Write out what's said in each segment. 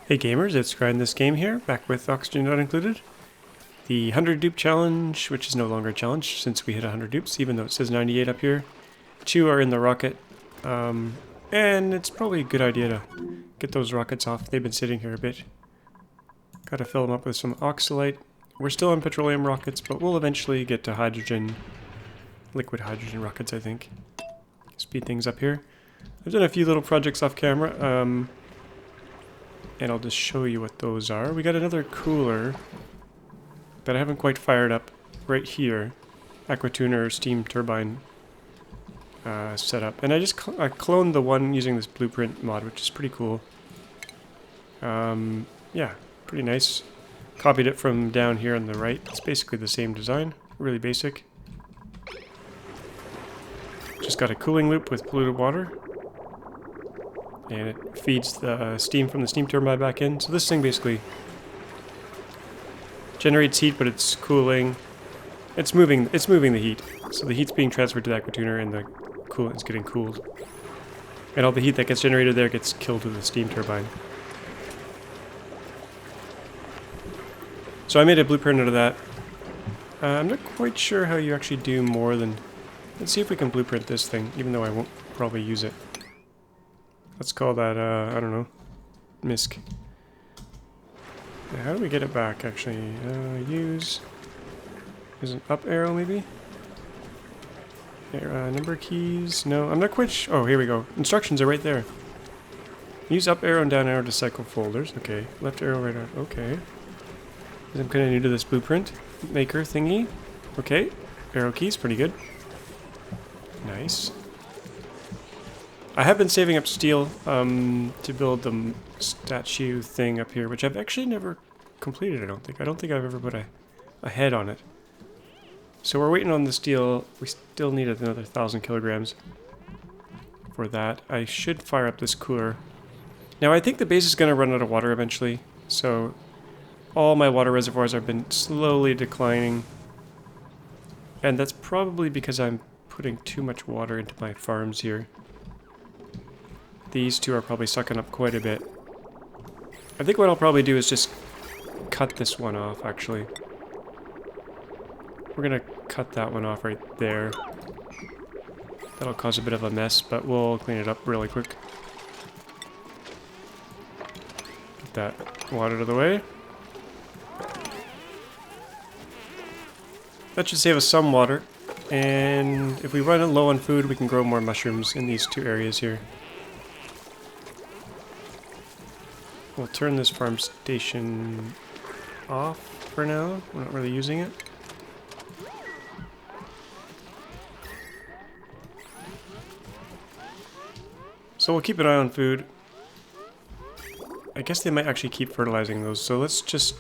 Hey gamers, it's GrindThisGame here, back with Oxygen Not Included. The 100 dupe challenge, which is no longer a challenge since we hit 100 dupes, even though it says 98 up here. 2 are in the rocket, and it's probably a good idea to get those rockets off. They've been sitting here a bit. Gotta fill them up with some oxalate. We're still on petroleum rockets, but we'll eventually get to hydrogen, liquid hydrogen rockets, I think. Speed things up here. I've done a few little projects off camera, and I'll just show you what those are. We got another cooler that I haven't quite fired up right here. Aquatuner steam turbine setup. And I just I cloned the one using this blueprint mod, which is pretty cool. Yeah, pretty nice. Copied it from down here on the right. It's basically the same design. Really basic. Just got a cooling loop with polluted water. And it feeds the steam from the steam turbine back in. So this thing basically generates heat, but it's cooling. It's moving the heat. So the heat's being transferred to the aquatuner and the coolant is getting cooled. And all the heat that gets generated there gets killed with the steam turbine. So I made a blueprint out of that. I'm not quite sure how you actually do more than... Let's see if we can blueprint this thing, even though I won't probably use it. Let's call that, I don't know, MISC. How do we get it back, actually? Use an up arrow, maybe? Number keys? No, I'm not quite sure. Oh, here we go. Instructions are right there. Use up arrow and down arrow to cycle folders. Okay. Left arrow, right arrow. Okay. I'm kind of new to this blueprint maker thingy. Okay. Arrow keys, pretty good. Nice. I have been saving up steel to build the statue thing up here, which I've actually never completed, I don't think. I don't think I've ever put a head on it. So we're waiting on the steel. We still need another 1,000 kilograms for that. I should fire up this cooler. Now I think the base is going to run out of water eventually, so all my water reservoirs have been slowly declining. And that's probably because I'm putting too much water into my farms here. These two are probably sucking up quite a bit. I think what I'll probably do is just cut this one off, actually. We're gonna cut that one off right there. That'll cause a bit of a mess, but we'll clean it up really quick. Get that water out of the way. That should save us some water. And if we run low on food, we can grow more mushrooms in these two areas here. We'll turn this farm station off for now. We're not really using it. So we'll keep an eye on food. I guess they might actually keep fertilizing those, so let's just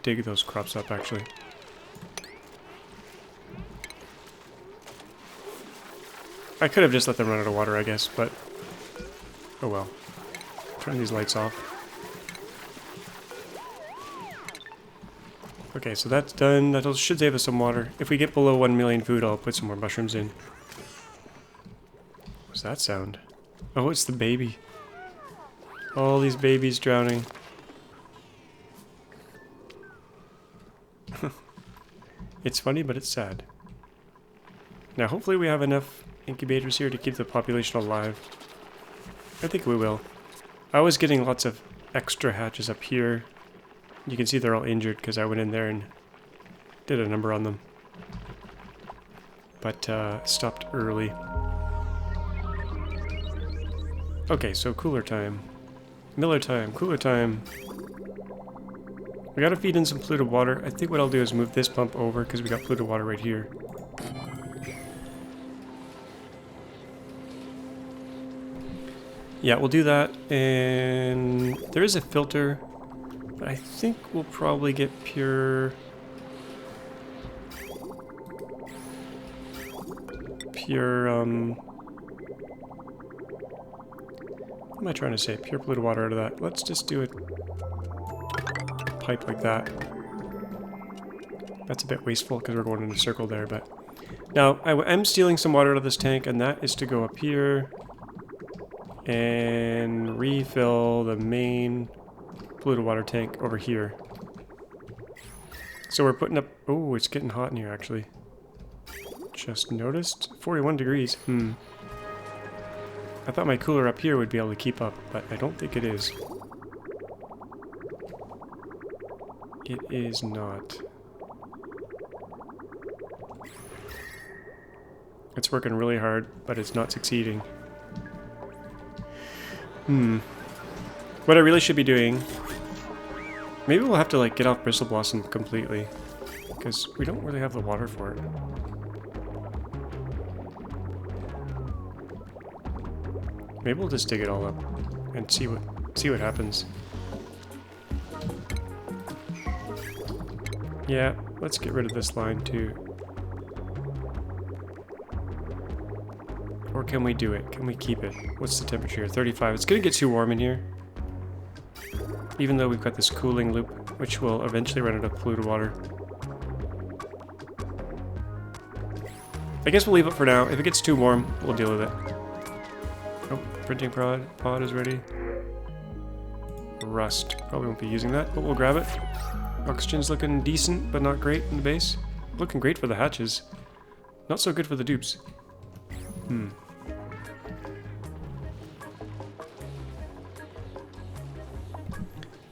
dig those crops up, actually. I could have just let them run out of water, I guess, but oh well. Turn these lights off. Okay, so that's done. That should save us some water. If we get below 1 million food, I'll put some more mushrooms in. What's that sound? Oh, it's the baby. All these babies drowning. It's funny, but it's sad. Now, hopefully we have enough incubators here to keep the population alive. I think we will. I was getting lots of extra hatches up here. You can see they're all injured because I went in there and did a number on them. But stopped early. Okay, so cooler time. Miller time, cooler time. We gotta feed in some polluted water. I think what I'll do is move this pump over because we got polluted water right here. Yeah, we'll do that, and there is a filter, but I think we'll probably get pure, what am I trying to say? Pure polluted water out of that. Let's just do a pipe like that. That's a bit wasteful because we're going in a circle there, but... Now, I'm stealing some water out of this tank, and that is to go up here. and refill the main polluted water tank over here. So we're putting up... Oh, it's getting hot in here, actually. Just noticed. 41 degrees. I thought my cooler up here would be able to keep up, but I don't think it is. It is not. It's working really hard, but it's not succeeding. What I really should be doing... Maybe we'll have to, like, get off Bristle Blossom completely. Because we don't really have the water for it. Maybe we'll just dig it all up and see what happens. Yeah, let's get rid of this line too. Or can we do it? Can we keep it? What's the temperature here? 35. It's gonna get too warm in here. Even though we've got this cooling loop, which will eventually run out of polluted water. I guess we'll leave it for now. If it gets too warm, we'll deal with it. Oh, printing pod is ready. Rust. Probably won't be using that, but we'll grab it. Oxygen's looking decent, but not great in the base. Looking great for the hatches. Not so good for the dupes.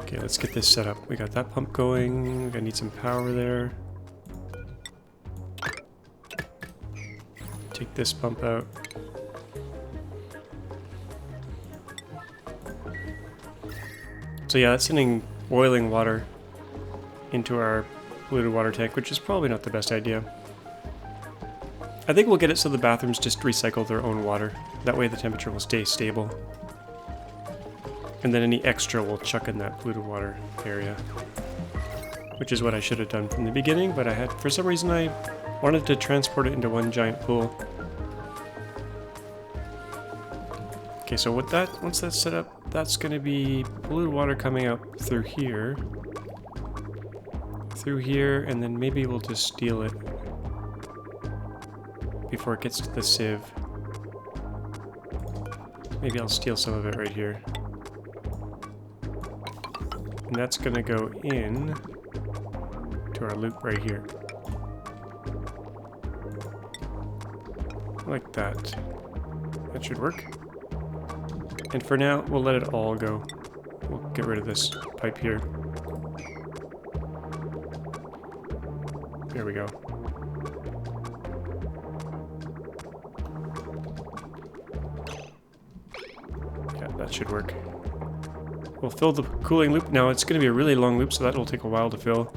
Okay, let's get this set up. We got that pump going. We're gonna need some power there. Take this pump out. So yeah, that's sending boiling water into our polluted water tank, which is probably not the best idea. I think we'll get it so the bathrooms just recycle their own water. That way the temperature will stay stable. And then any extra we'll chuck in that polluted water area. Which is what I should have done from the beginning, but for some reason I wanted to transport it into one giant pool. Okay, so once that's set up, that's going to be polluted water coming out through here, and then maybe we'll just steal it before it gets to the sieve. Maybe I'll steal some of it right here. And that's going to go in to our loop right here. Like that. That should work. And for now, we'll let it all go. We'll get rid of this pipe here. There we go. Yeah, that should work. We'll fill the cooling loop. Now, it's going to be a really long loop, so that will take a while to fill.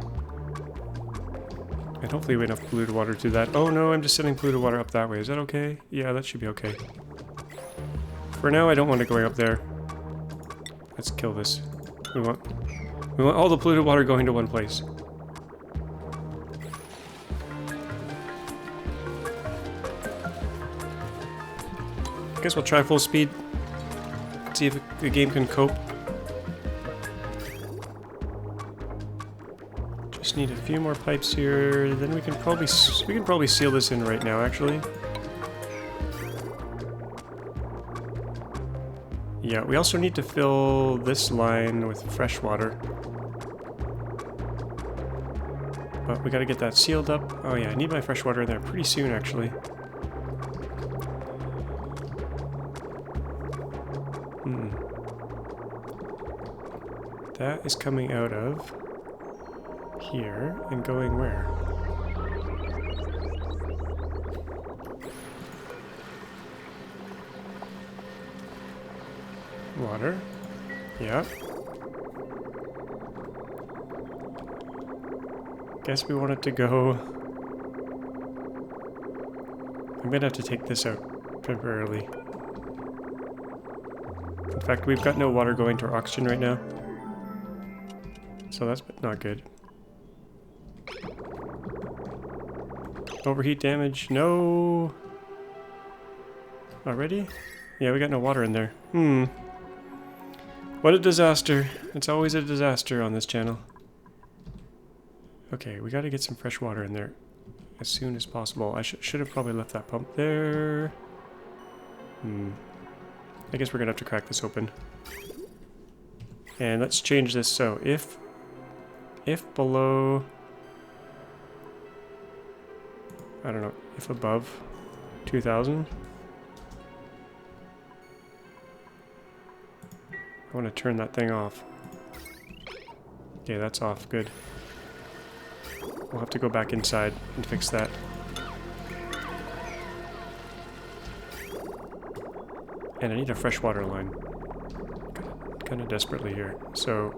And hopefully we have enough polluted water to that. Oh no, I'm just sending polluted water up that way. Is that okay? Yeah, that should be okay. For now, I don't want it going up there. Let's kill this. We want all the polluted water going to one place. I guess we'll try full speed. See if the game can cope. Just need a few more pipes here. Then we can probably seal this in right now, actually. Yeah, we also need to fill this line with fresh water. But we gotta get that sealed up. Oh yeah, I need my fresh water in there pretty soon, actually. That is coming out of here and going where? Water. Yeah. Guess we want it to go... I'm gonna have to take this out temporarily. In fact, we've got no water going to our oxygen right now. So that's not good. Overheat damage. No! Already? Yeah, we got no water in there. What a disaster. It's always a disaster on this channel. Okay, we gotta get some fresh water in there as soon as possible. I should have probably left that pump there. I guess we're gonna have to crack this open. And let's change this so if below, I don't know, if above 2000, I want to turn that thing off. Okay, that's off, good. We'll have to go back inside and fix that. And I need a freshwater line. Kind of desperately here. So,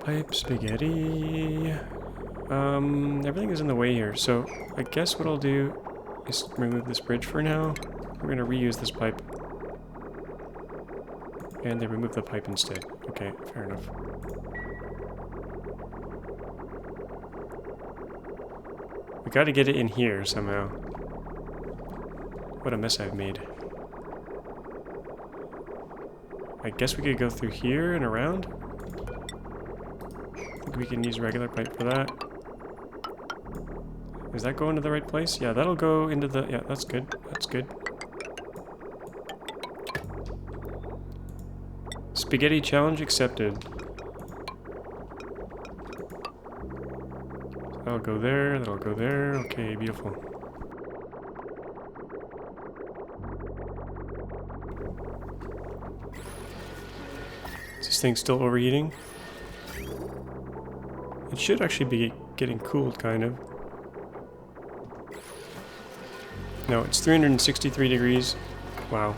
pipe, spaghetti. Everything is in the way here. So, I guess what I'll do is remove this bridge for now. We're going to reuse this pipe. And they remove the pipe instead. Okay, fair enough. We got to get it in here somehow. What a mess I've made. I guess we could go through here and around. I think we can use regular pipe for that. Is that going to the right place? Yeah, that'll go into the... Yeah, that's good. That's good. Spaghetti challenge accepted. That'll go there, that'll go there. Okay, beautiful. Is this thing still overheating? It should actually be getting cooled, kind of. No, it's 363 degrees. Wow.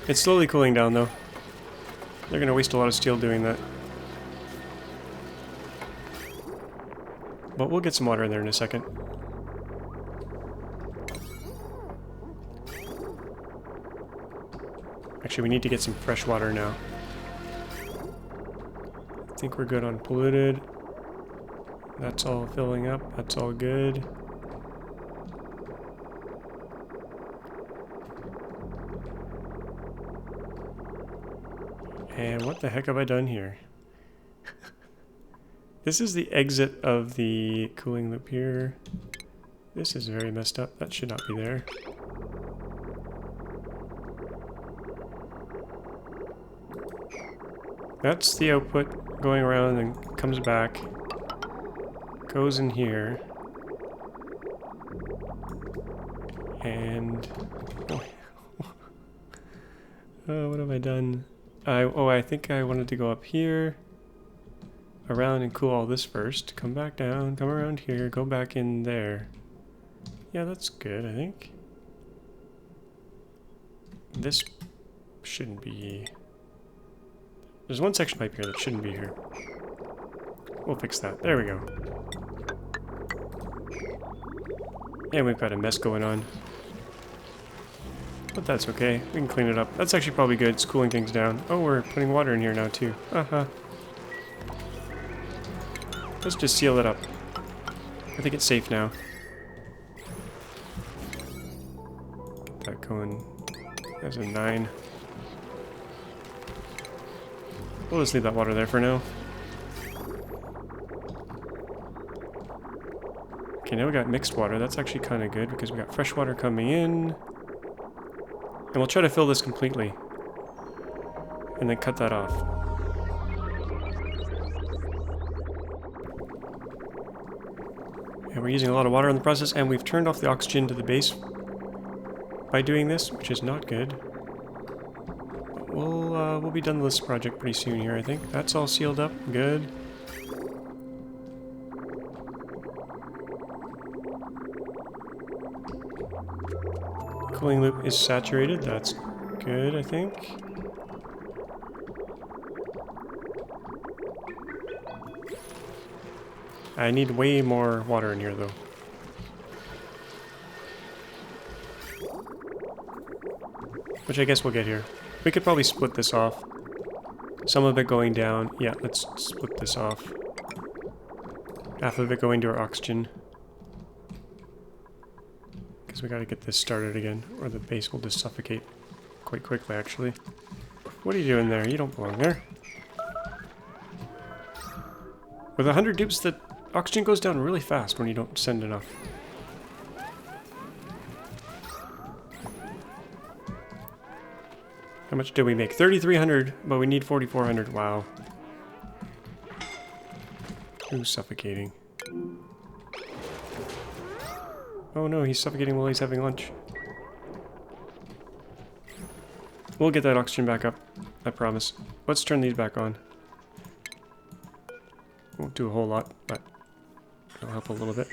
It's slowly cooling down, though. They're gonna waste a lot of steel doing that. But we'll get some water in there in a second. Actually, we need to get some fresh water now. I think we're good on polluted. That's all filling up. That's all good. And what the heck have I done here? This is the exit of the cooling loop here. This is very messed up. That should not be there. That's the output going around and comes back. Goes in here. And... oh, what have I done? I think I wanted to go up here, around and cool all this first. Come back down, come around here, go back in there. Yeah, that's good, I think. This shouldn't be... There's one section pipe here that shouldn't be here. We'll fix that. There we go. And we've got a mess going on. But that's okay. We can clean it up. That's actually probably good. It's cooling things down. Oh, we're putting water in here now, too. Uh-huh. Let's just seal it up. I think it's safe now. Get that going. There's a 9. We'll just leave that water there for now. Okay, now we got mixed water. That's actually kind of good because we got fresh water coming in. And we'll try to fill this completely. And then cut that off. And we're using a lot of water in the process, and we've turned off the oxygen to the base by doing this, which is not good. But we'll be done with this project pretty soon here, I think. That's all sealed up. Good. Cooling loop is saturated. That's good, I think. I need way more water in here, though. Which I guess we'll get here. We could probably split this off. Some of it going down. Yeah, let's split this off. Half of it going to our oxygen. Because we gotta get this started again, or the base will just suffocate quite quickly, actually. What are you doing there? You don't belong there. With 100 dupes, the oxygen goes down really fast when you don't send enough. How much did we make? 3,300, but we need 4,400. Wow. Who's suffocating? Oh no, he's suffocating while he's having lunch. We'll get that oxygen back up, I promise. Let's turn these back on. Won't do a whole lot, but it'll help a little bit.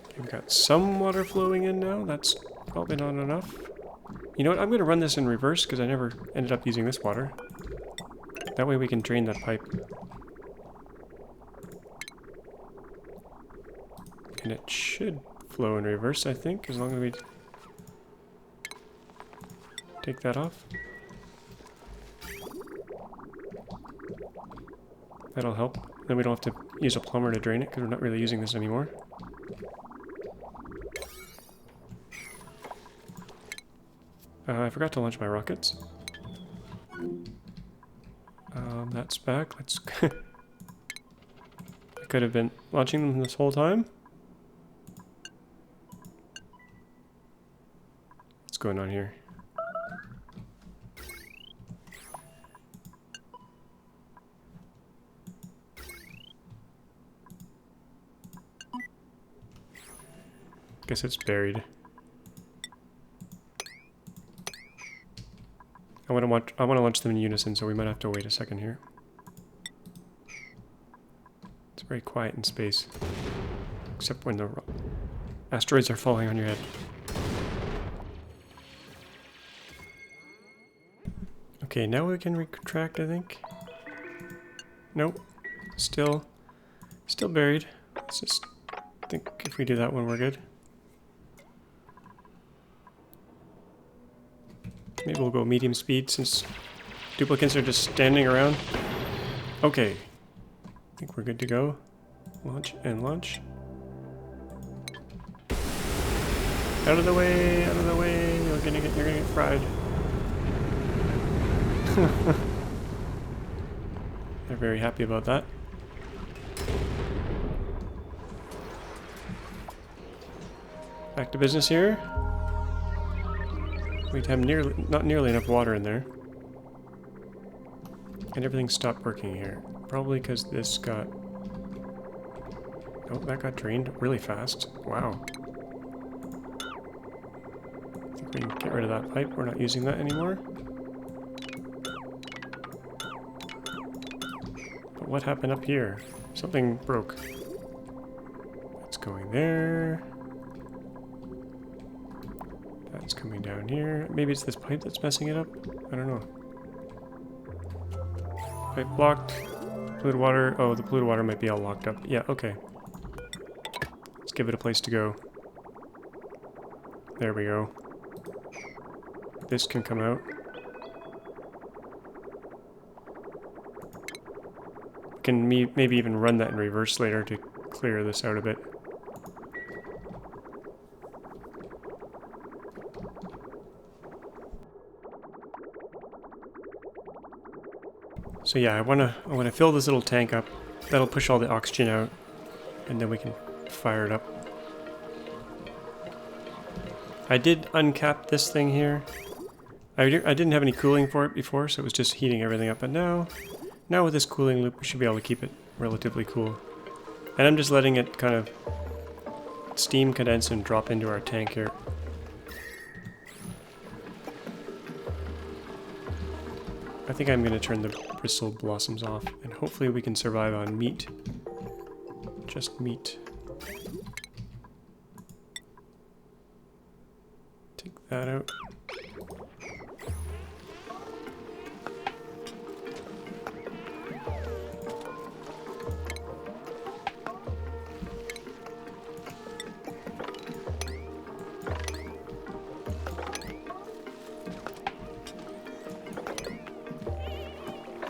Okay, we've got some water flowing in now. That's probably not enough. You know what? I'm going to run this in reverse because I never ended up using this water. That way we can drain that pipe. And it should flow in reverse, I think, as long as we take that off. That'll help. Then we don't have to use a plumber to drain it because we're not really using this anymore. I forgot to launch my rockets. That's back. Let's... I could have been launching them this whole time. What's going on here? Guess it's buried. I want to launch them in unison, so we might have to wait a second here. It's very quiet in space, except when the asteroids are falling on your head. Okay, now we can retract, I think. Nope, still buried. Let's just think if we do that one, we're good. Maybe we'll go medium speed since duplicates are just standing around. Okay. I think we're good to go. Launch and launch. Out of the way, out of the way. You're gonna get fried. They're very happy about that. Back to business here. We'd have not nearly enough water in there. And everything stopped working here. Probably because this got... Oh, that got drained really fast. Wow. I think we can get rid of that pipe. We're not using that anymore. But what happened up here? Something broke. It's going there. It's coming down here. Maybe it's this pipe that's messing it up? I don't know. Pipe blocked. Polluted water. Oh, the polluted water might be all locked up. Yeah, okay. Let's give it a place to go. There we go. This can come out. We can maybe even run that in reverse later to clear this out a bit. So yeah, I wanna fill this little tank up. That'll push all the oxygen out, and then we can fire it up. I did uncap this thing here. I didn't have any cooling for it before, so it was just heating everything up. But now with this cooling loop, we should be able to keep it relatively cool. And I'm just letting it kind of steam condense and drop into our tank here. I think I'm going to turn the bristle blossoms off, and hopefully we can survive on meat. Just meat. Take that out.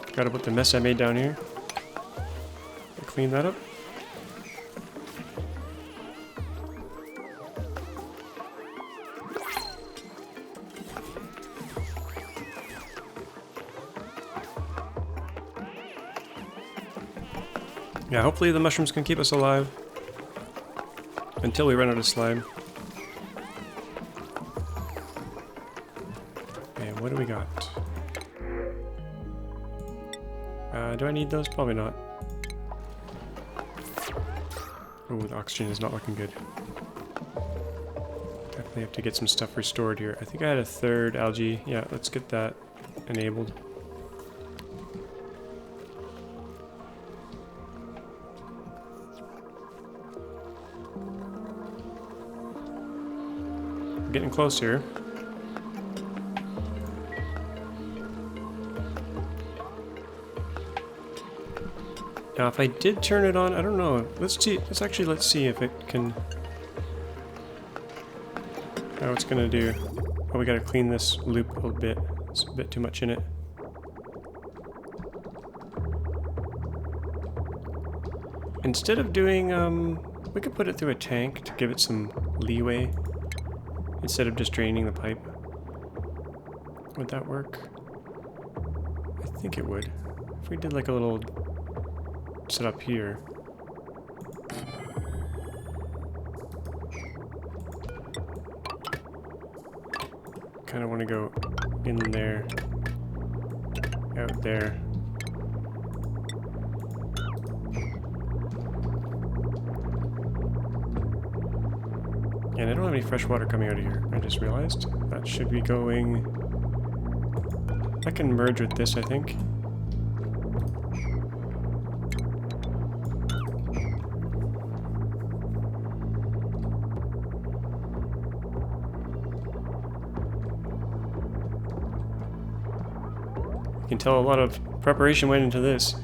Forgot about the mess I made down here. I'll clean that up. Yeah, hopefully the mushrooms can keep us alive until we run out of slime. And what do we got? Do I need those? Probably not. Oh, the oxygen is not looking good. Definitely have to get some stuff restored here. I think I had a third algae. Yeah, let's get that enabled. We're getting close here. Now, if I did turn it on, I don't know. Let's see. Let's see if it can. Oh, it's gonna do. Oh, we gotta clean this loop a little bit. It's a bit too much in it. Instead of doing, we could put it through a tank to give it some leeway instead of just draining the pipe. Would that work? I think it would. If we did like a little set up here. Kind of want to go in there, out there. And I don't have any fresh water coming out of here. I just realized that should be going. I can merge with this, I think. You can tell a lot of preparation went into this.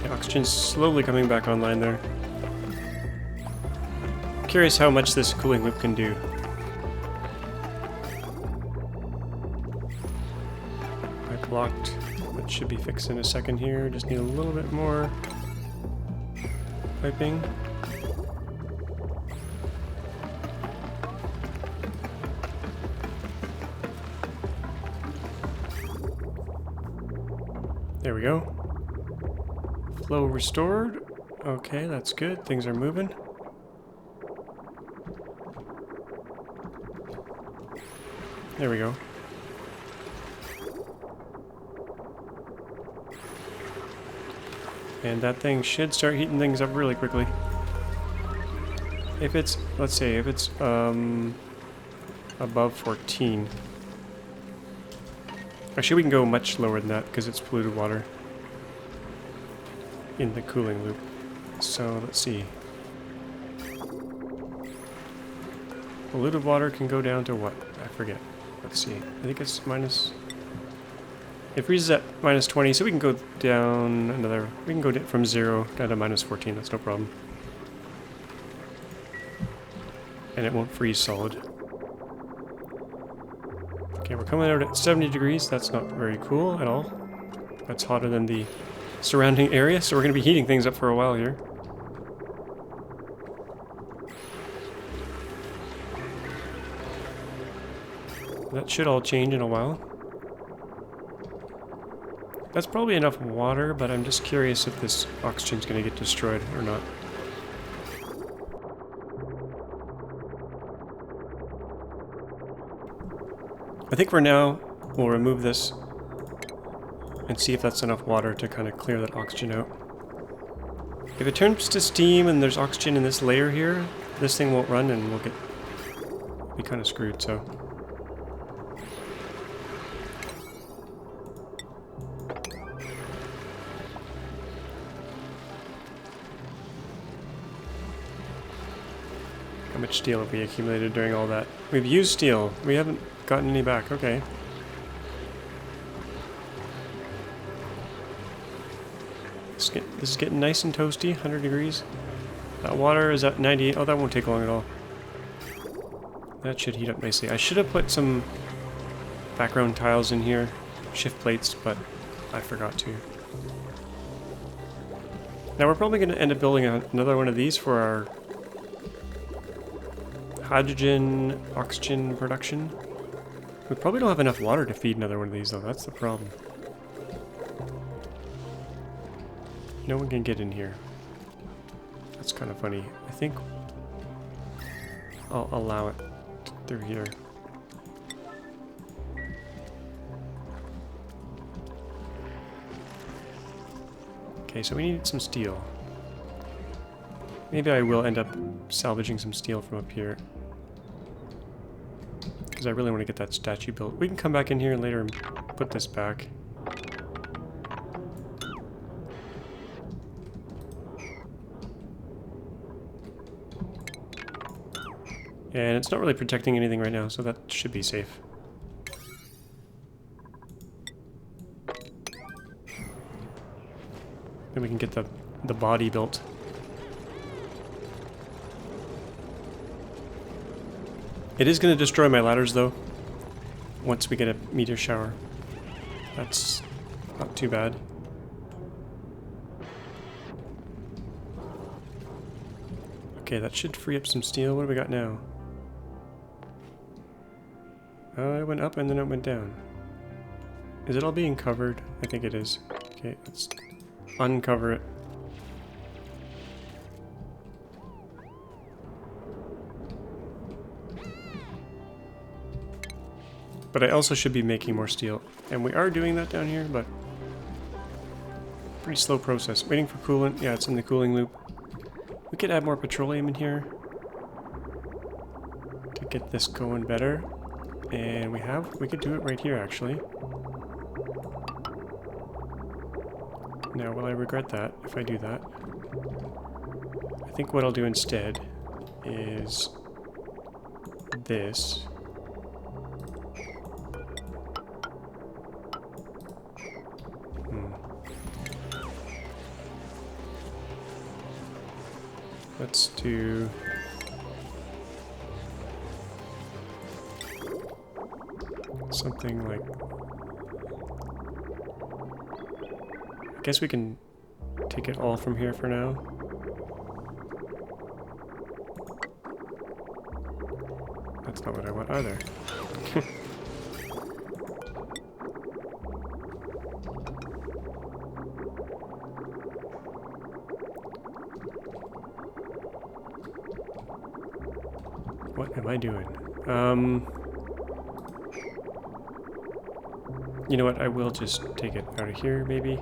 The oxygen's slowly coming back online there. Curious how much this cooling loop can do. Pipe blocked. That should be fixed in a second here. Just need a little bit more piping. There we go. Flow restored. Okay, that's good. Things are moving. There we go. And that thing should start heating things up really quickly. If it's, let's say, if it's above 14. Actually, we can go much lower than that because it's polluted water in the cooling loop. So let's see. Polluted water can go down to what? I forget. Let's see. I think it's minus. It freezes at minus 20, so we can go down another. We can go from 0 down to minus 14. That's no problem. And it won't freeze solid. Okay, we're coming out at 70 degrees. That's not very cool at all. That's hotter than the surrounding area, so we're going to be heating things up for a while here. That should all change in a while. That's probably enough water, but I'm just curious if this oxygen's going to get destroyed or not. I think for now, we'll remove this and see if that's enough water to kind of clear that oxygen out. If it turns to steam and there's oxygen in this layer here, this thing won't run and we'll be kind of screwed, so. How much steel have we accumulated during all that? We've used steel. We haven't gotten any back. Okay. This is getting nice and toasty. 100 degrees. That water is at 98. Oh, that won't take long at all. That should heat up nicely. I should have put some background tiles in here. Shift plates, but I forgot to. Now we're probably going to end up building another one of these for our hydrogen, oxygen production. We probably don't have enough water to feed another one of these, though. That's the problem. No one can get in here. That's kind of funny. I think I'll allow it through here. Okay, so we need some steel. Maybe I will end up salvaging some steel from up here. Because I really want to get that statue built. We can come back in here later and put this back. And it's not really protecting anything right now, so that should be safe. Then we can get the body built. It is going to destroy my ladders, though, once we get a meteor shower. That's not too bad. Okay, that should free up some steel. What do we got now? Oh, it went up and then it went down. Is it all being covered? I think it is. Okay, let's uncover it. But I also should be making more steel. And we are doing that down here, but pretty slow process. Waiting for coolant. Yeah, it's in the cooling loop. We could add more petroleum in here to get this going better. And we could do it right here, actually. Now, will I regret that if I do that? I think what I'll do instead is this. Let's do... something like... I guess we can take it all from here for now. That's not what I want either. What am I doing? You know what? I will just take it out of here, maybe.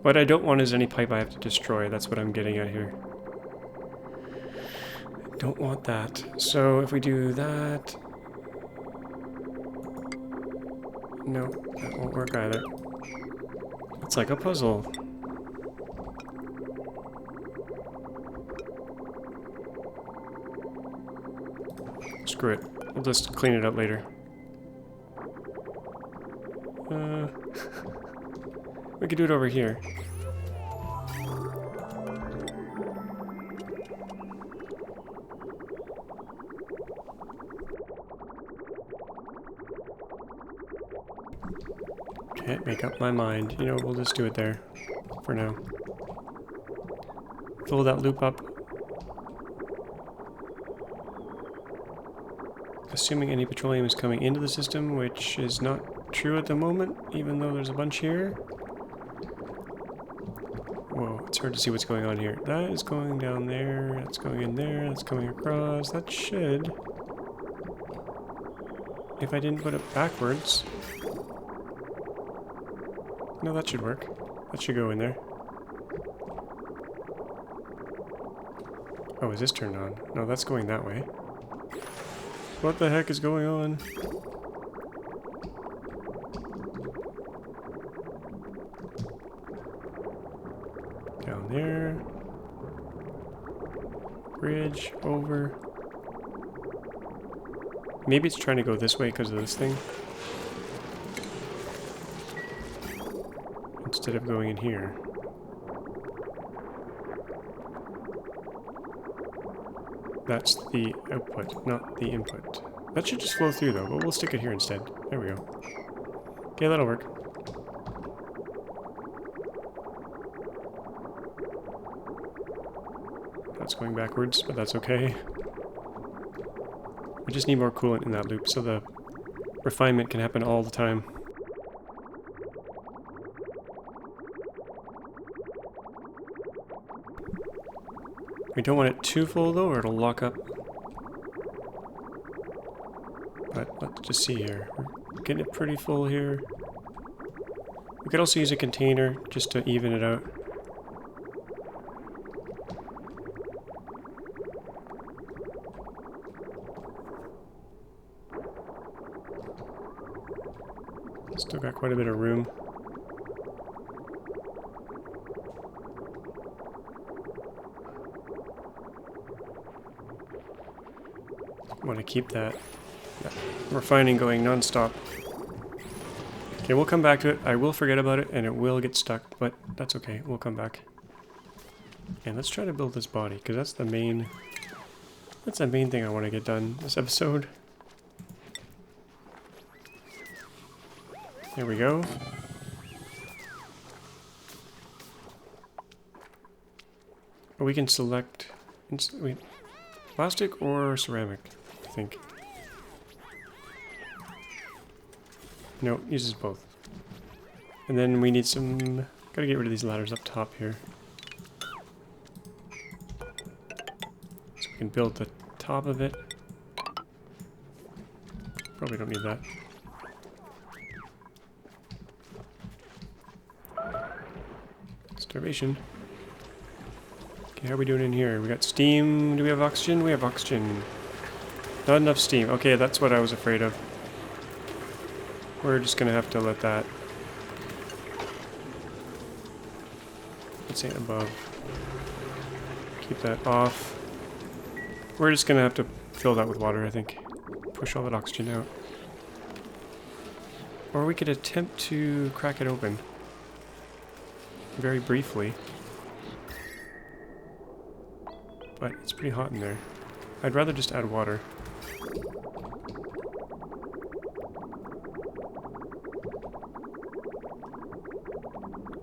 What I don't want is any pipe I have to destroy. That's what I'm getting at here. Don't want that. So if we do that... No, that won't work either. It's like a puzzle. Screw it. We'll just clean it up later. We could do it over here. Can't make up my mind. You know, we'll just do it there for now. Fill that loop up. Assuming any petroleum is coming into the system, which is not true at the moment, even though there's a bunch here. Whoa, it's hard to see what's going on here. That is going down there, that's going in there, that's coming across. That should... If I didn't put it backwards... No, that should work. That should go in there. Oh, is this turned on? No, that's going that way. What the heck is going on? Down there. Bridge, over. Maybe it's trying to go this way because of this thing. Instead of going in here. That's the output, not the input. That should just flow through though, but we'll stick it here instead. There we go. Okay, that'll work. going backwards, but that's okay. We just need more coolant in that loop so the refinement can happen all the time. We don't want it too full though, or it'll lock up. But let's just see here. We're getting it pretty full here. We could also use a container just to even it out. Still got quite a bit of room. Want to keep that refining going non-stop. Okay, we'll come back to it. I will forget about it and it will get stuck, but that's okay. We'll come back. And let's try to build this body, because that's the main thing I want to get done this episode. There we go. We can select wait, plastic or ceramic, I think. No, it uses both. And then we need some... Gotta get rid of these ladders up top here. So we can build the top of it. Probably don't need that. Starvation. Okay, how are we doing in here? We got steam. Do we have oxygen? We have oxygen. Not enough steam. Okay, that's what I was afraid of. We're just gonna have to let that... Let's say above. Keep that off. We're just gonna have to fill that with water, I think. Push all that oxygen out. Or we could attempt to crack it open. Very briefly. But it's pretty hot in there. I'd rather just add water.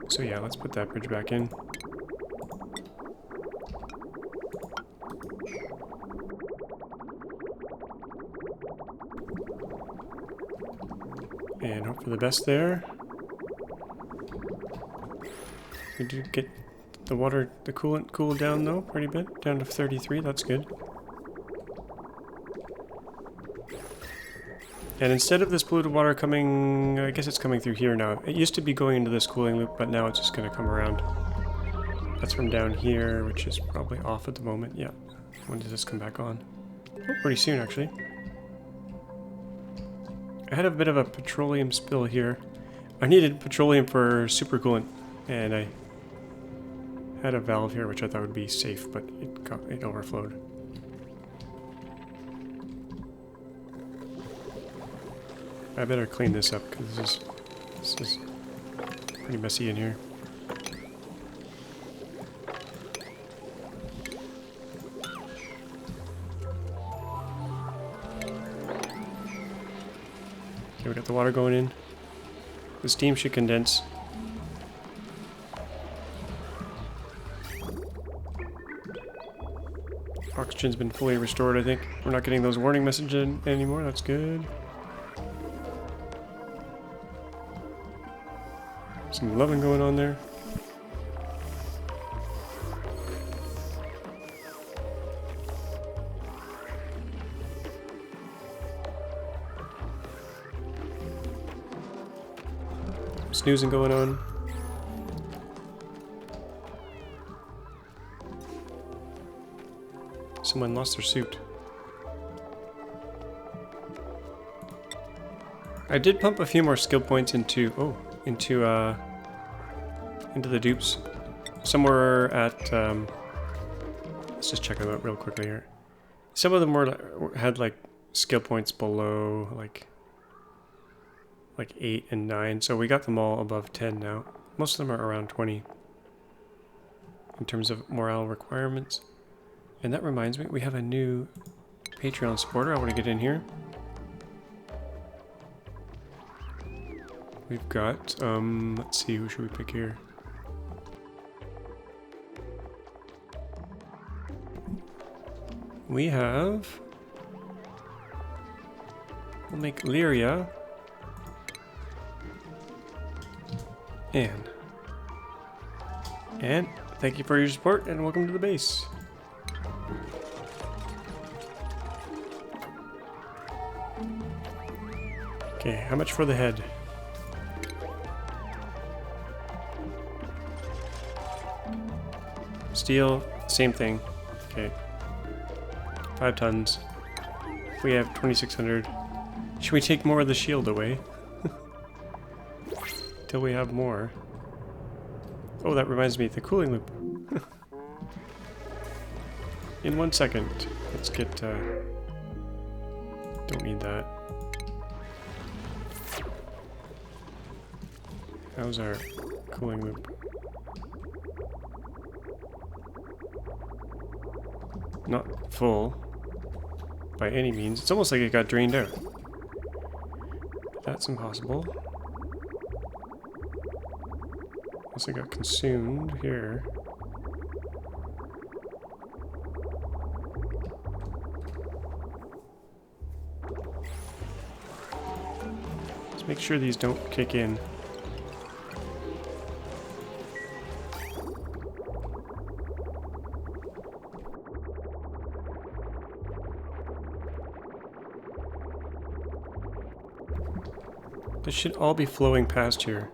So yeah, let's put that bridge back in. And hope for the best there. We did get the water, the coolant cooled down though, pretty bit. Down to 33, that's good. And instead of this polluted water coming, I guess it's coming through here now. It used to be going into this cooling loop, but now it's just going to come around. That's from down here, which is probably off at the moment. Yeah. When does this come back on? Oh, pretty soon, actually. I had a bit of a petroleum spill here. I needed petroleum for supercoolant, and I had a valve here, which I thought would be safe, but it overflowed. I better clean this up because this is pretty messy in here. Okay, we got the water going in. The steam should condense. Oxygen's been fully restored, I think. We're not getting those warning messages anymore, that's good. Some loving going on there. Some snoozing going on. Someone lost their suit. I did pump a few more skill points into the dupes. Somewhere at let's just check them out real quickly here. Some of them had like skill points below like 8 and 9, so we got them all above 10 now. Most of them are around 20 in terms of morale requirements. And that reminds me, we have a new Patreon supporter. I want to get in here. We've got, let's see, who should we pick here? we have... We'll make Lyria. And thank you for your support and welcome to the base. Okay, how much for the head? Steel, same thing. Okay. 5 tons. We have 2,600. Should we take more of the shield away? Till we have more. Oh, that reminds me, the cooling loop. In 1 second. Let's get, don't need that. How's our cooling loop? Not full. By any means. It's almost like it got drained out. That's impossible. Unless it got consumed here. Let's make sure these don't kick in. This should all be flowing past here.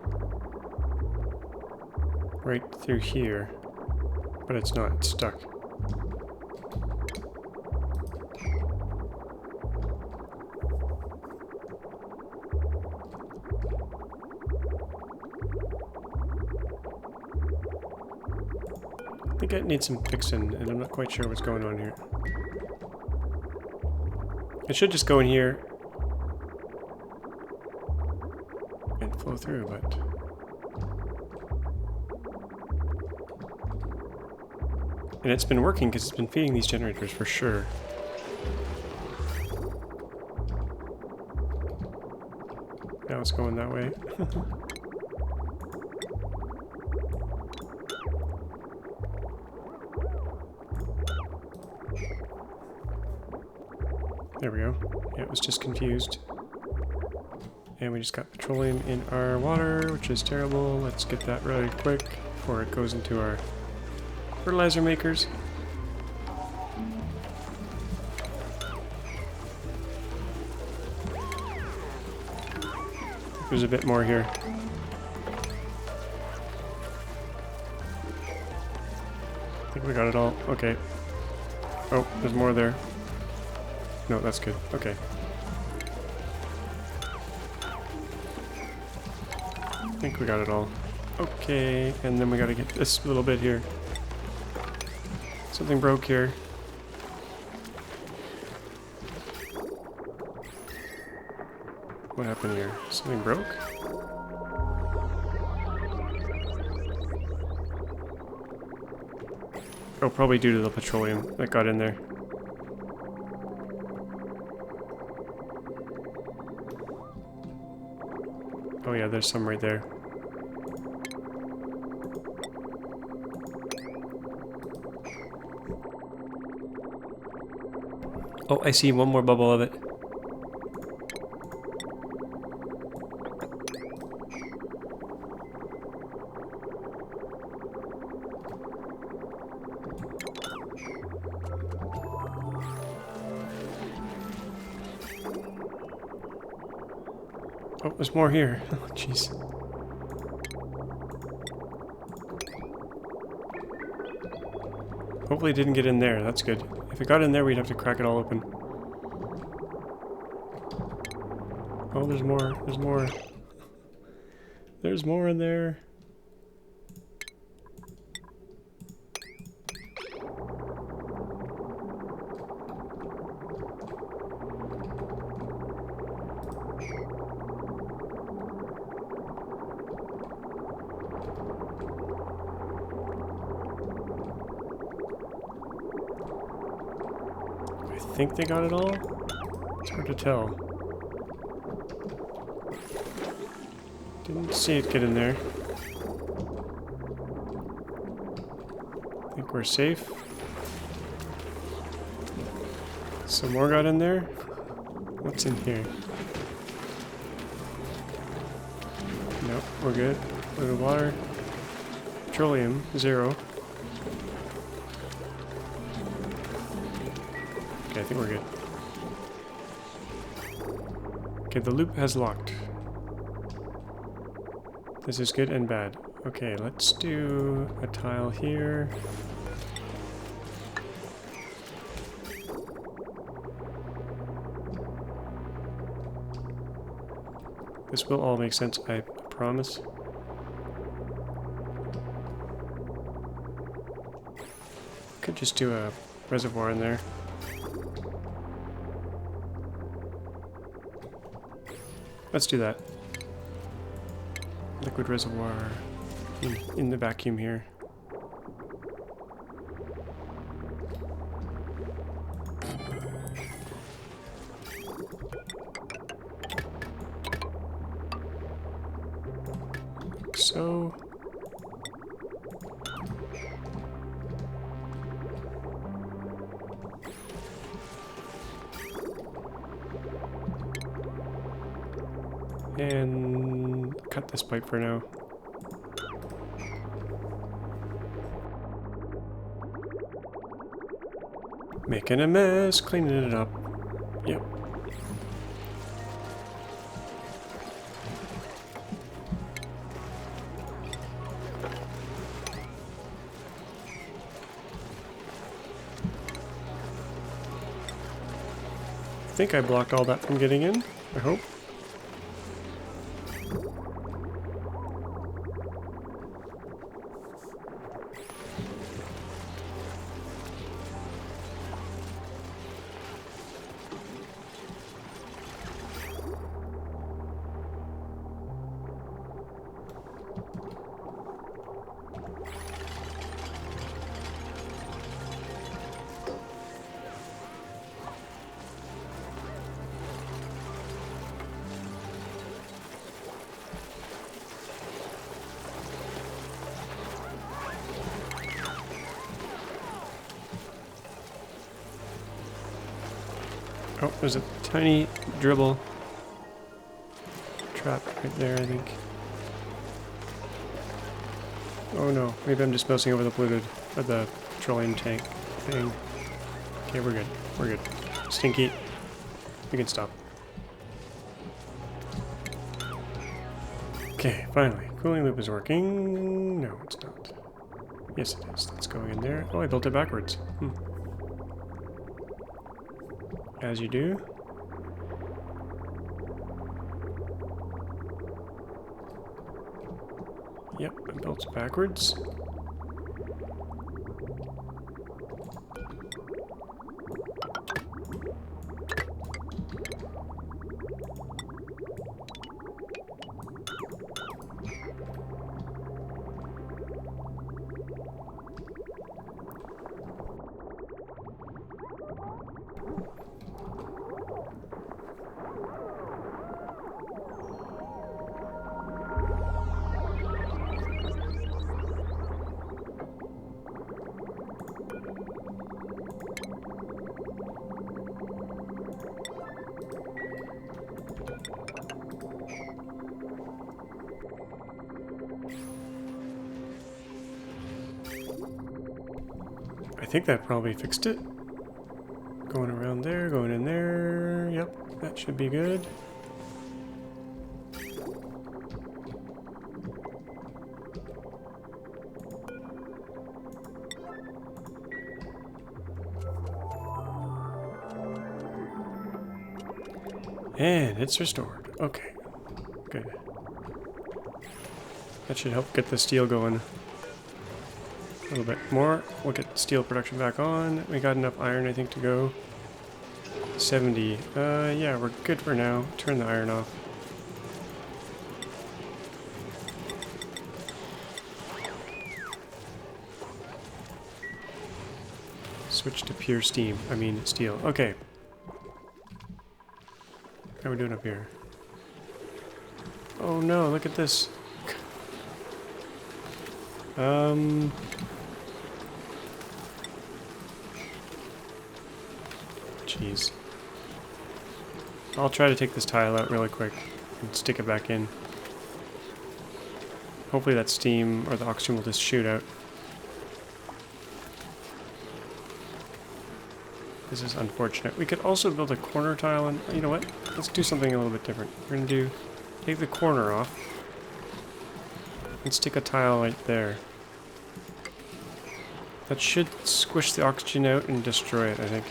Right through here. But it's not, it's stuck. I think it needs some fixing, and I'm not quite sure what's going on here. It should just go in here and flow through, but... And it's been working because it's been feeding these generators for sure. Now it's going that way. There we go. Yeah, it was just confused. And we just got petroleum in our water, which is terrible. Let's get that really quick before it goes into our fertilizer makers. There's a bit more here. I think we got it all. Okay. Oh, there's more there. No, that's good. Okay. I think we got it all. Okay, and then we gotta get this little bit here. Something broke here. What happened here? Something broke? Oh, probably due to the petroleum that got in there. Oh yeah, there's some right there. Oh, I see one more bubble of it. Oh, there's more here. Oh, jeez. Hopefully it didn't get in there. That's good. If it got in there, we'd have to crack it all open. Oh, there's more. There's more. There's more in there. I think they got it all? It's hard to tell. Didn't see it get in there. I think we're safe. Some more got in there? What's in here? Nope, we're good. A little water. Petroleum, 0. Okay, I think we're good. Okay, the loop has locked. This is good and bad. Okay, let's do a tile here. This will all make sense, I promise. Could just do a reservoir in there. Let's do that. Liquid reservoir in the vacuum here. Like so. And cut this pipe for now. Making a mess, cleaning it up. Yep. I think I blocked all that from getting in, I hope. Oh, there's a tiny dribble trap right there, I think. Oh no, maybe I'm just mousing over the polluted, or the petroleum tank thing. Okay, we're good. We're good. Stinky. We can stop. Okay, finally. Cooling loop is working. No, it's not. Yes, it is. Let's go in there. Oh, I built it backwards. As you do. Yep, I built it backwards. I think that probably fixed it. Going around there, going in there. Yep, that should be good. And it's restored. Okay, good. That should help get the steel going. A little bit more. We'll get steel production back on. We got enough iron, I think, to go. 70. Yeah, we're good for now. Turn the iron off. Switch to pure steam. I mean, steel. Okay. How are we doing up here? Oh no, look at this. Jeez. I'll try to take this tile out really quick and stick it back in. Hopefully that steam or the oxygen will just shoot out. This is unfortunate. We could also build a corner tile, and you know what? Let's do something a little bit different. We're gonna take the corner off and stick a tile right there. That should squish the oxygen out and destroy it, I think.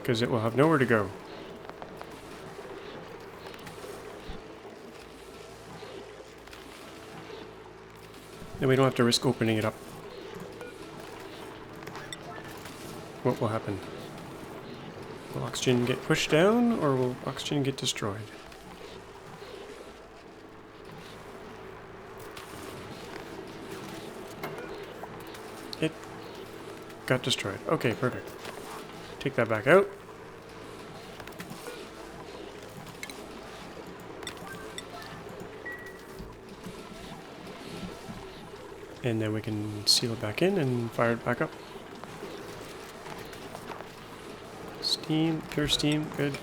Because it will have nowhere to go. Then we don't have to risk opening it up. What will happen? Will oxygen get pushed down, or will oxygen get destroyed? It got destroyed. Okay, perfect. Take that back out. And then we can seal it back in and fire it back up. Steam, pure steam, good.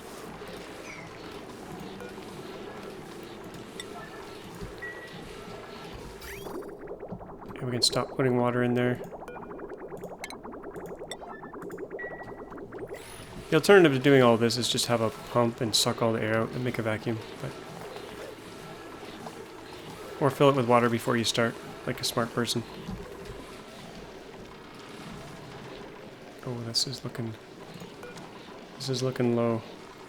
And we can stop putting water in there. The alternative to doing all this is just have a pump and suck all the air out and make a vacuum. Or fill it with water before you start, like a smart person. Oh, this is looking low.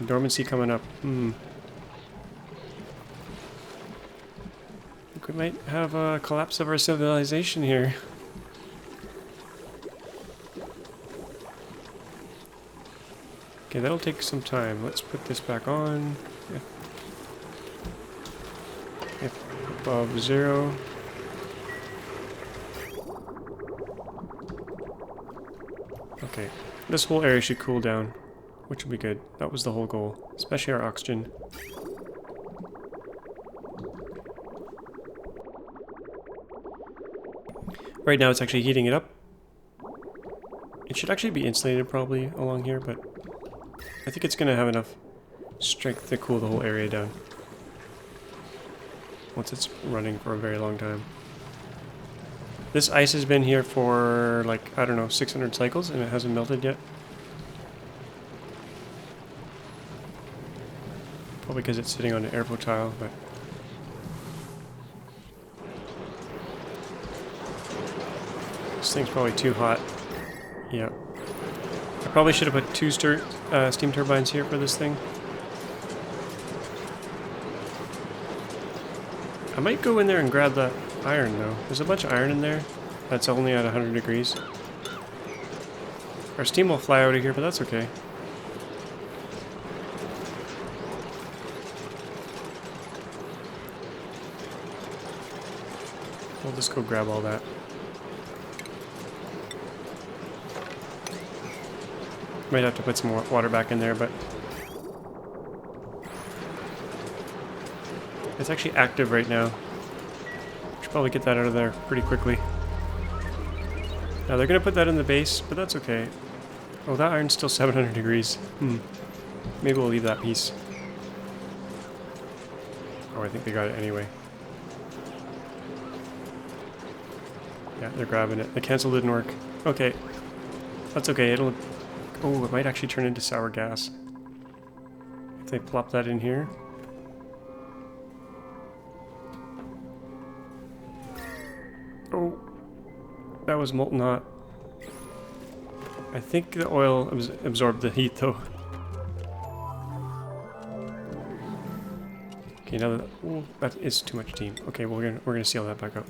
Dormancy coming up. I think we might have a collapse of our civilization here. Okay, that'll take some time. Let's put this back on. If above 0. Okay, this whole area should cool down, which will be good. That was the whole goal, especially our oxygen. Right now it's actually heating it up. It should actually be insulated probably along here, but I think it's going to have enough strength to cool the whole area down once it's running for a very long time. This ice has been here for, like, I don't know, 600 cycles, and it hasn't melted yet. Probably because it's sitting on an airflow tile, but... this thing's probably too hot. Yeah. I probably should have put 2 steam turbines here for this thing. I might go in there and grab that iron, though. There's a bunch of iron in there that's only at 100 degrees. Our steam will fly out of here, but that's okay. We'll just go grab all that. Might have to put some more water back in there, but... it's actually active right now. Should probably get that out of there pretty quickly. Now they're gonna put that in the base, but that's okay. Oh, that iron's still 700 degrees. Maybe we'll leave that piece. Oh, I think they got it anyway. Yeah, they're grabbing it. The cancel didn't work. Okay. That's okay, it'll... oh, it might actually turn into sour gas. If they plop that in here. Oh, that was molten hot. I think the oil absorbed the heat, though. Okay, now that... oh, that is too much steam. Okay, well, we're gonna seal that back up.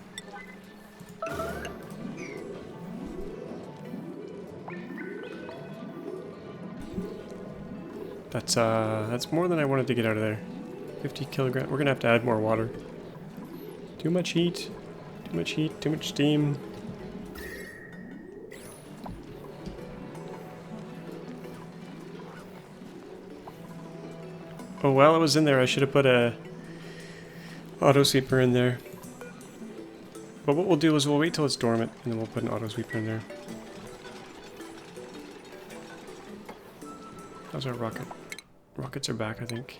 That's more than I wanted to get out of there. 50 kilograms. We're gonna have to add more water. Too much heat. Too much heat. Too much steam. Oh, while it was in there, I should have put a auto sweeper in there. But what we'll do is we'll wait till it's dormant, and then we'll put an auto sweeper in there. How's our rocket? Rockets are back, I think.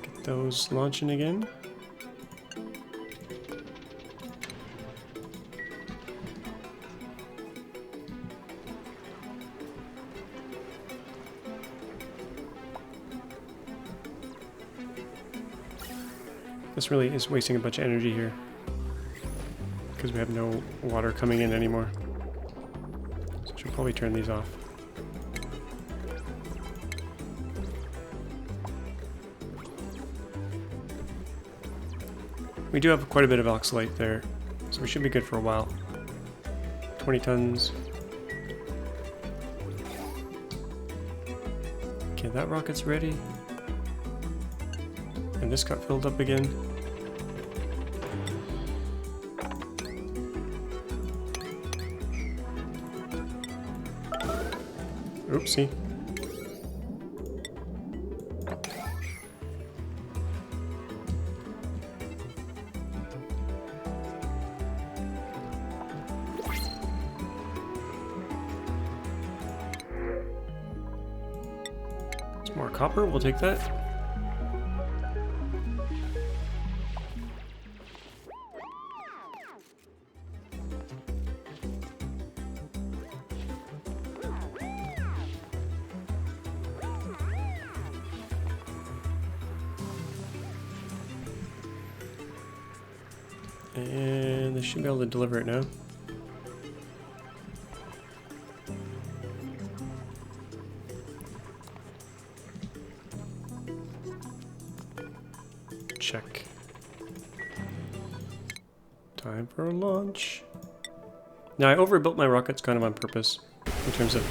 Get those launching again. This really is wasting a bunch of energy here because we have no water coming in anymore. So I should probably turn these off. We do have quite a bit of oxalate there, so we should be good for a while. 20 tons. Okay, that rocket's ready. And this got filled up again. Oopsie. Some more copper, we'll take that. And they should be able to deliver it now. Check. Time for a launch. Now I overbuilt my rockets kind of on purpose in terms of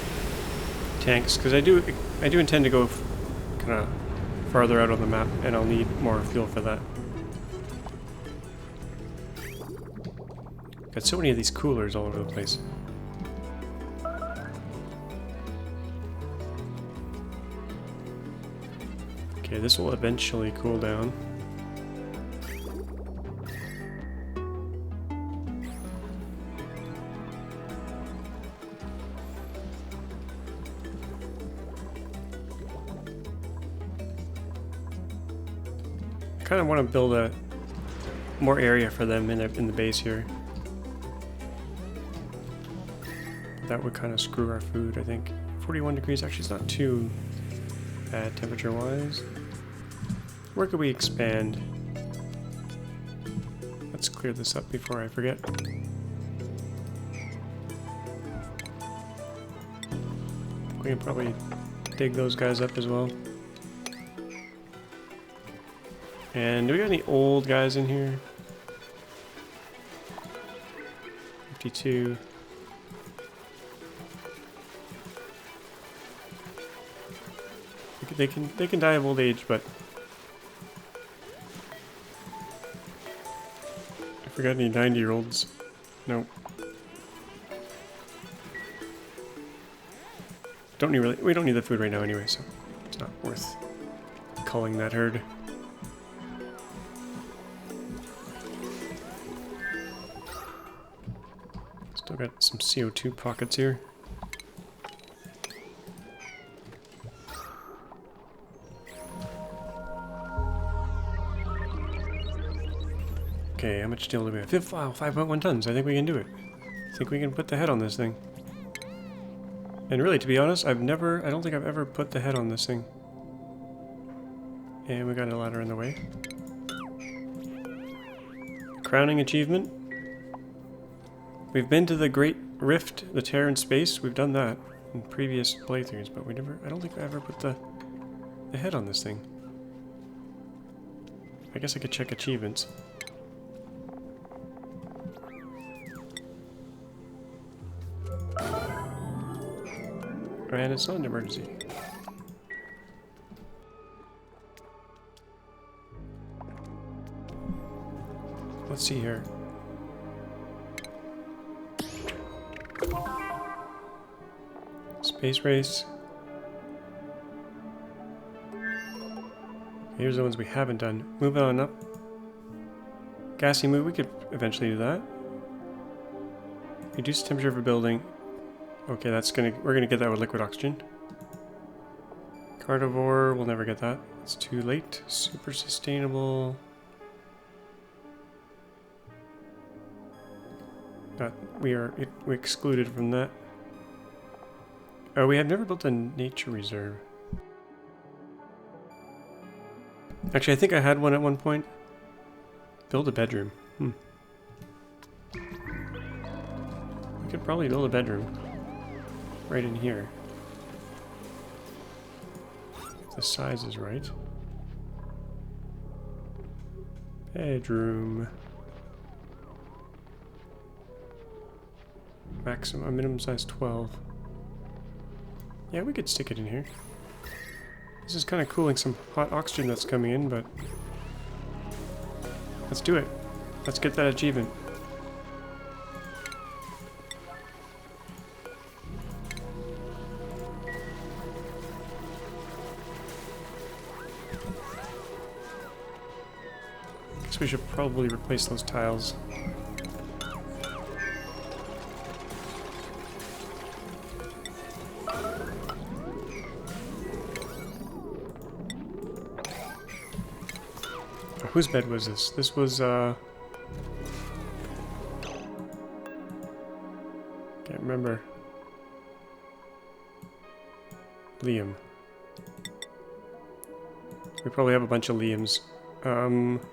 tanks, because I do intend to go kind of farther out on the map, and I'll need more fuel for that. Got so many of these coolers all over the place. Okay, this will eventually cool down. I kind of want to build a more area for them in the base here. That would kind of screw our food, I think. 41 degrees, actually it's not too bad temperature-wise. Where could we expand? Let's clear this up before I forget. We can probably dig those guys up as well. And do we got any old guys in here? 52. They can die of old age, but I forgot any 90-year-olds. Nope. We don't need the food right now anyway, so it's not worth culling that herd. Still got some CO2 pockets here. Okay, how much steel do we have? 5.1 tons. I think we can do it. I think we can put the head on this thing. And really, to be honest, I don't think I've ever put the head on this thing. And we got a ladder in the way. Crowning achievement. We've been to the Great Rift, the tear in space. We've done that in previous playthroughs, but I don't think I ever put the head on this thing. I guess I could check achievements. And it's not an emergency. Let's see here. Space race. Here's the ones we haven't done. Move on up. Gassy move, we could eventually do that. Reduce temperature of a building. Okay, we're gonna get that with liquid oxygen. Carnivore, we'll never get that. It's too late. Super sustainable. We excluded from that. Oh, we have never built a nature reserve. Actually, I think I had one at one point. Build a bedroom. We could probably build a bedroom. Right in here. If the size is right. Bedroom. Maximum, minimum size 12. Yeah, we could stick it in here. This is kind of cooling some hot oxygen that's coming in, but let's do it. Let's get that achievement. Guess we should probably replace those tiles. Whose bed was this? This was, can't remember. Liam. We probably have a bunch of Liams. Let's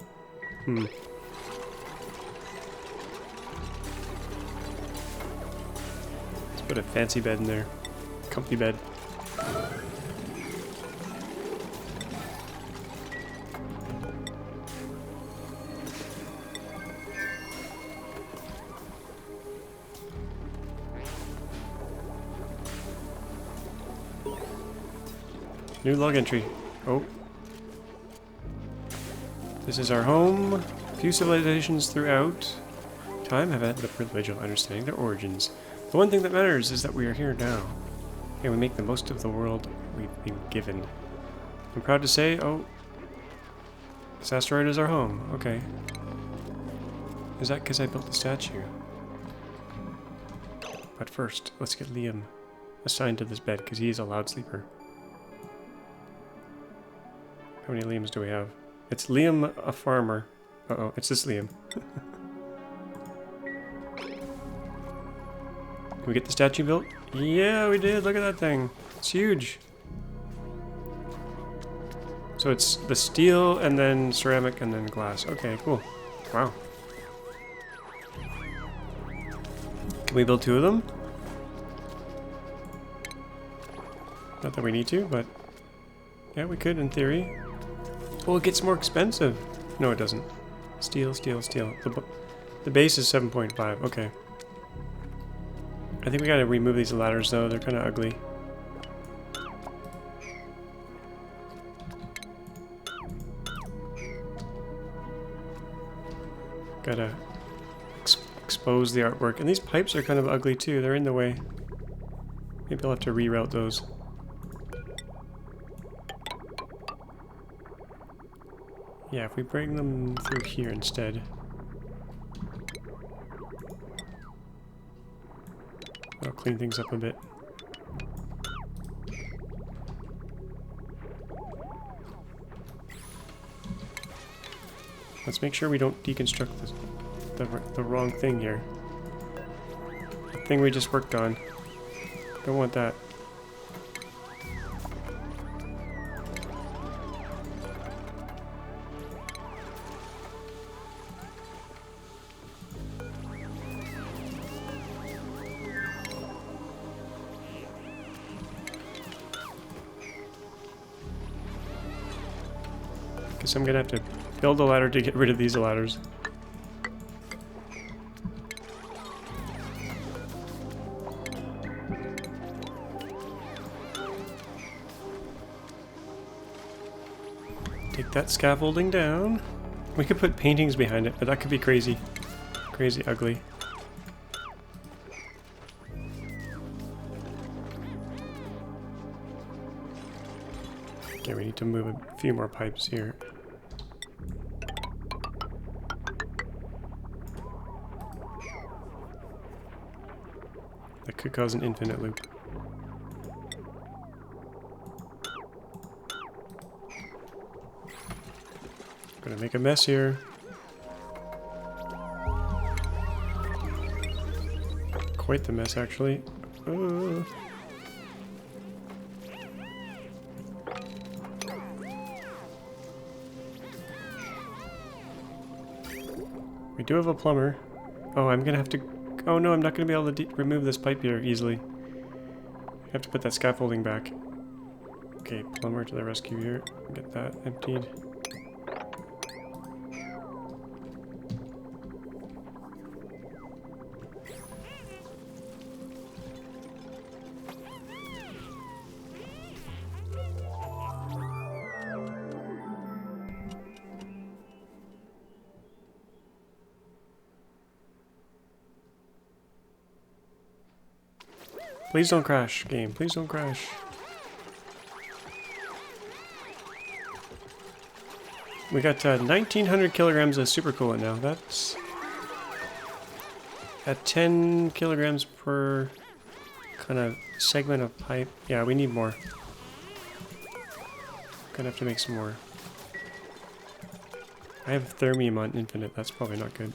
put a fancy bed in there. Comfy bed. New log entry. Oh. This is our home. Few civilizations throughout time have had the privilege of understanding their origins. The one thing that matters is that we are here now, and we make the most of the world we've been given. I'm proud to say, oh, this asteroid is our home. Okay. Is that because I built the statue? But first, let's get Liam assigned to this bed, because he is a loud sleeper. How many Liams do we have? It's Liam, a farmer. Uh-oh, it's this Liam. Can we get the statue built? Yeah, we did. Look at that thing. It's huge. So it's the steel, and then ceramic, and then glass. Okay, cool. Wow. Can we build two of them? Not that we need to, but yeah, we could in theory. Well, it gets more expensive. No, it doesn't. Steel, steel, steel. The base is 7.5. Okay. I think we gotta remove these ladders, though. They're kind of ugly. Gotta expose the artwork. And these pipes are kind of ugly, too. They're in the way. Maybe I'll have to reroute those. Yeah, if we bring them through here instead. That'll clean things up a bit. Let's make sure we don't deconstruct the wrong thing here. The thing we just worked on. Don't want that. Guess I'm gonna have to build a ladder to get rid of these ladders. Take that scaffolding down. We could put paintings behind it, but that could be crazy. Crazy ugly. Okay, we need to move a few more pipes here. That could cause an infinite loop. Gonna make a mess here. Quite the mess, actually. We do have a plumber. Oh, I'm gonna have to... Oh no, I'm not gonna be able to remove this pipe here easily. I have to put that scaffolding back. Okay, plumber to the rescue here. Get that emptied. Please don't crash, game. Please don't crash. We got 1,900 kilograms of super coolant now. That's at 10 kilograms per kind of segment of pipe. Yeah, we need more. Gonna have to make some more. I have thermium on infinite. That's probably not good.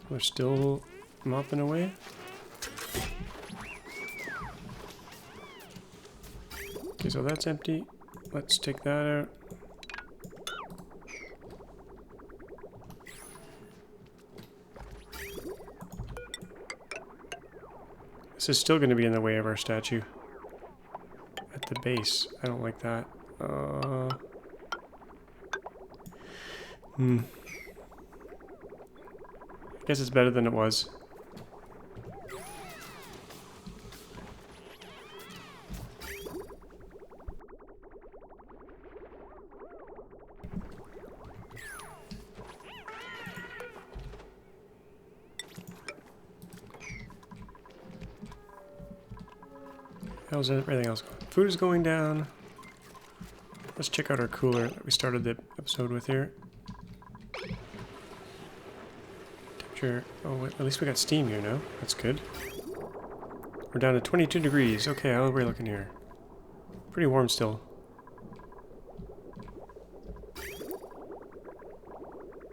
We're still mopping away. Okay, so that's empty. Let's take that out. This is still going to be in the way of our statue. At the base. I don't like that. I guess it's better than it was. How's everything else going? Food is going down. Let's check out our cooler that we started the episode with here. Temperature. Oh, at least we got steam here now. That's good. We're down to 22 degrees. Okay, how are we looking here? Pretty warm still.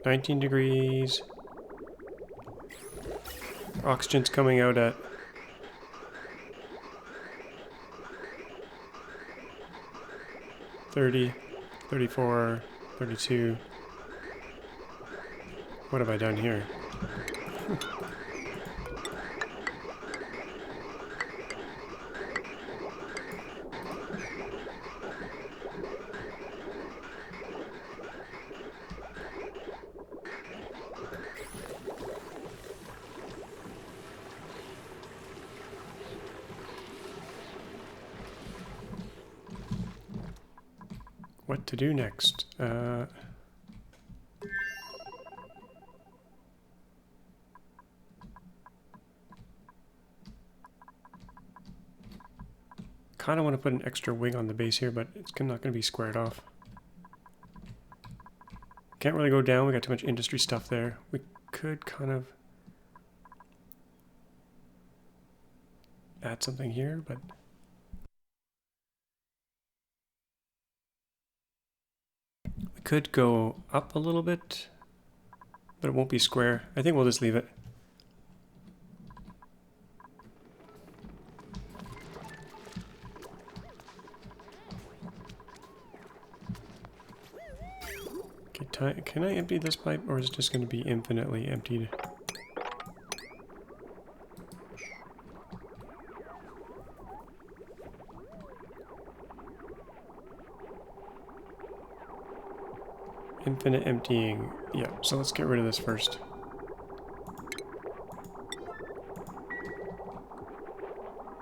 19 degrees. Oxygen's coming out at 30, 34, 32. What have I done here? What to do next? Kind of want to put an extra wing on the base here, but it's not going to be squared off. Can't really go down. We got too much industry stuff there. We could kind of add something here, but we could go up a little bit, but it won't be square. I think we'll just leave it. Okay, can I empty this pipe, or is it just going to be infinitely emptied? Infinite emptying. Yeah, so let's get rid of this first.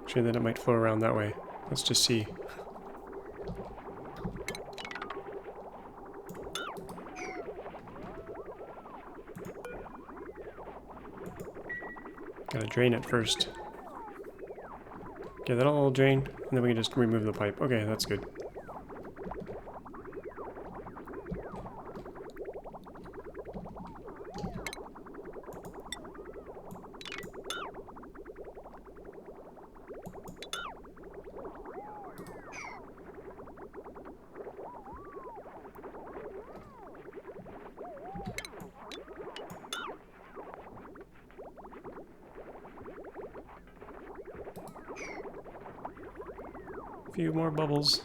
Actually, then it might flow around that way. Let's just see. Gotta drain it first. Okay, that'll all drain, and then we can just remove the pipe. Okay, that's good. few more bubbles.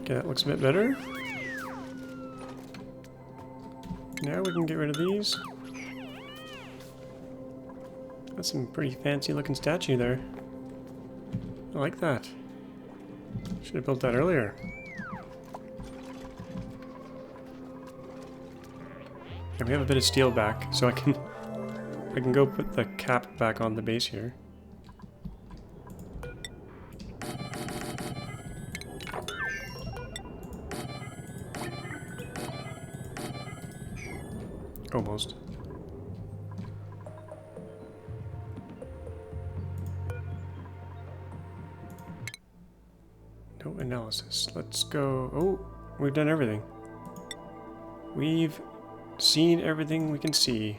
Okay, that looks a bit better. Now we can get rid of these. That's some pretty fancy looking statue there. I like that. Should have built that earlier. And we have a bit of steel back, so I can go put the cap back on the base here. Almost. No analysis. Let's go. Oh, we've done everything. We've seen everything we can see.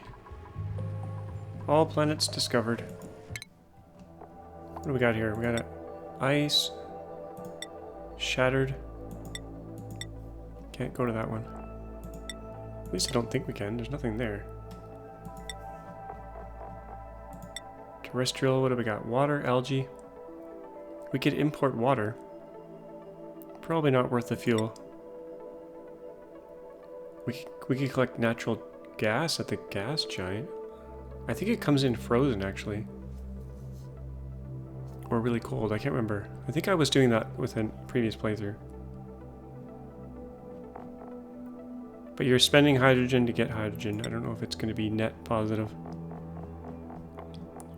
All planets discovered. What do we got here? We got ice. Shattered. Can't go to that one. At least I don't think we can. There's nothing there. Terrestrial, what do we got? Water, algae. We could import water. Probably not worth the fuel. We could collect natural gas at the gas giant. I think it comes in frozen, actually. Or really cold, I can't remember. I think I was doing that with a previous playthrough. But you're spending hydrogen to get hydrogen. I don't know if it's going to be net positive.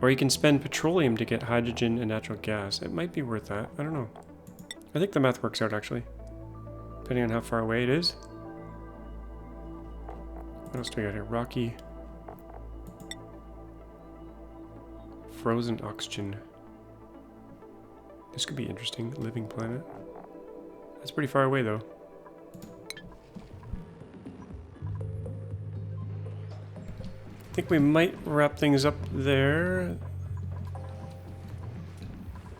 Or you can spend petroleum to get hydrogen and natural gas. It might be worth that. I don't know. I think the math works out, actually. Depending on how far away it is. What else do we got here? Rocky. Frozen oxygen. This could be interesting. Living planet. That's pretty far away, though. I think we might wrap things up there.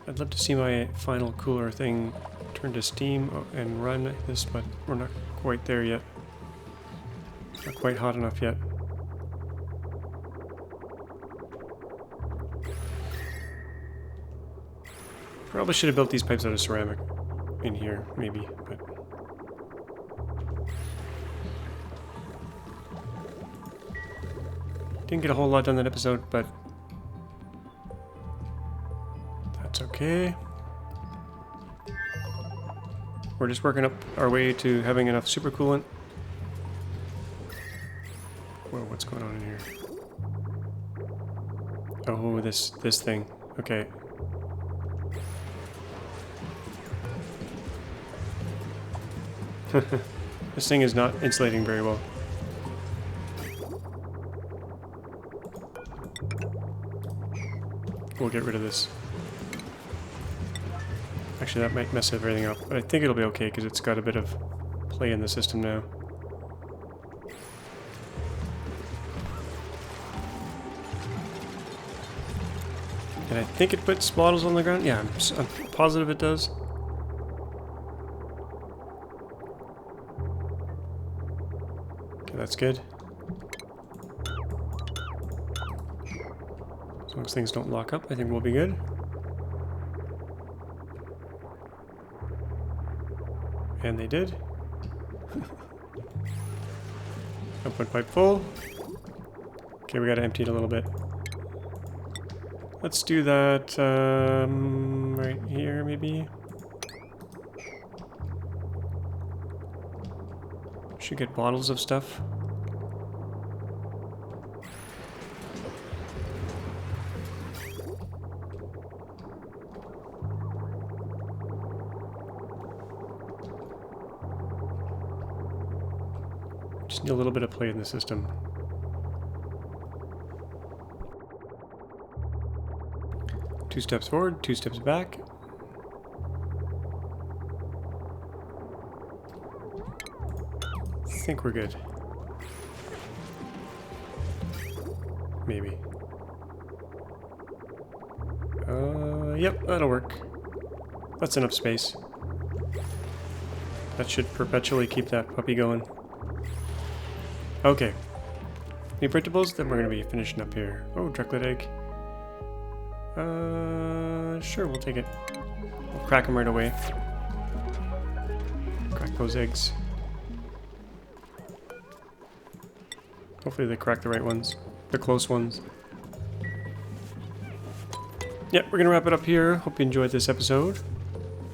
I'd love to see my final cooler thing turn to steam and run this, but we're not quite there yet. Not quite hot enough yet. Probably should have built these pipes out of ceramic in here, maybe, but... Didn't get a whole lot done that episode, but that's okay. We're just working up our way to having enough supercoolant. Whoa, what's going on in here? Oh, this thing. Okay. This thing is not insulating very well. We'll get rid of this. Actually, that might mess everything up, but I think it'll be okay because it's got a bit of play in the system now. And I think it puts bottles on the ground. Yeah, I'm positive it does. Okay, that's good. As long as things don't lock up, I think we'll be good. And they did. Output pipe full. Okay, we gotta empty it a little bit. Let's do that right here, maybe. Should get bottles of stuff. Just need a little bit of play in the system. Two steps forward, two steps back. I think we're good. Maybe. Yep, that'll work. That's enough space. That should perpetually keep that puppy going. Okay. Any printables? Then we're going to be finishing up here. Oh, drunklet egg. Sure, we'll take it. We'll crack them right away. Crack those eggs. Hopefully they crack the right ones. The close ones. Yeah, we're going to wrap it up here. Hope you enjoyed this episode.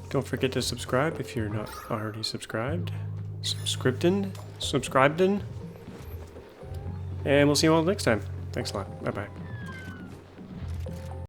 Don't forget to subscribe if you're not already subscribed. Subscribed in. And we'll see you all next time. Thanks a lot. Bye-bye.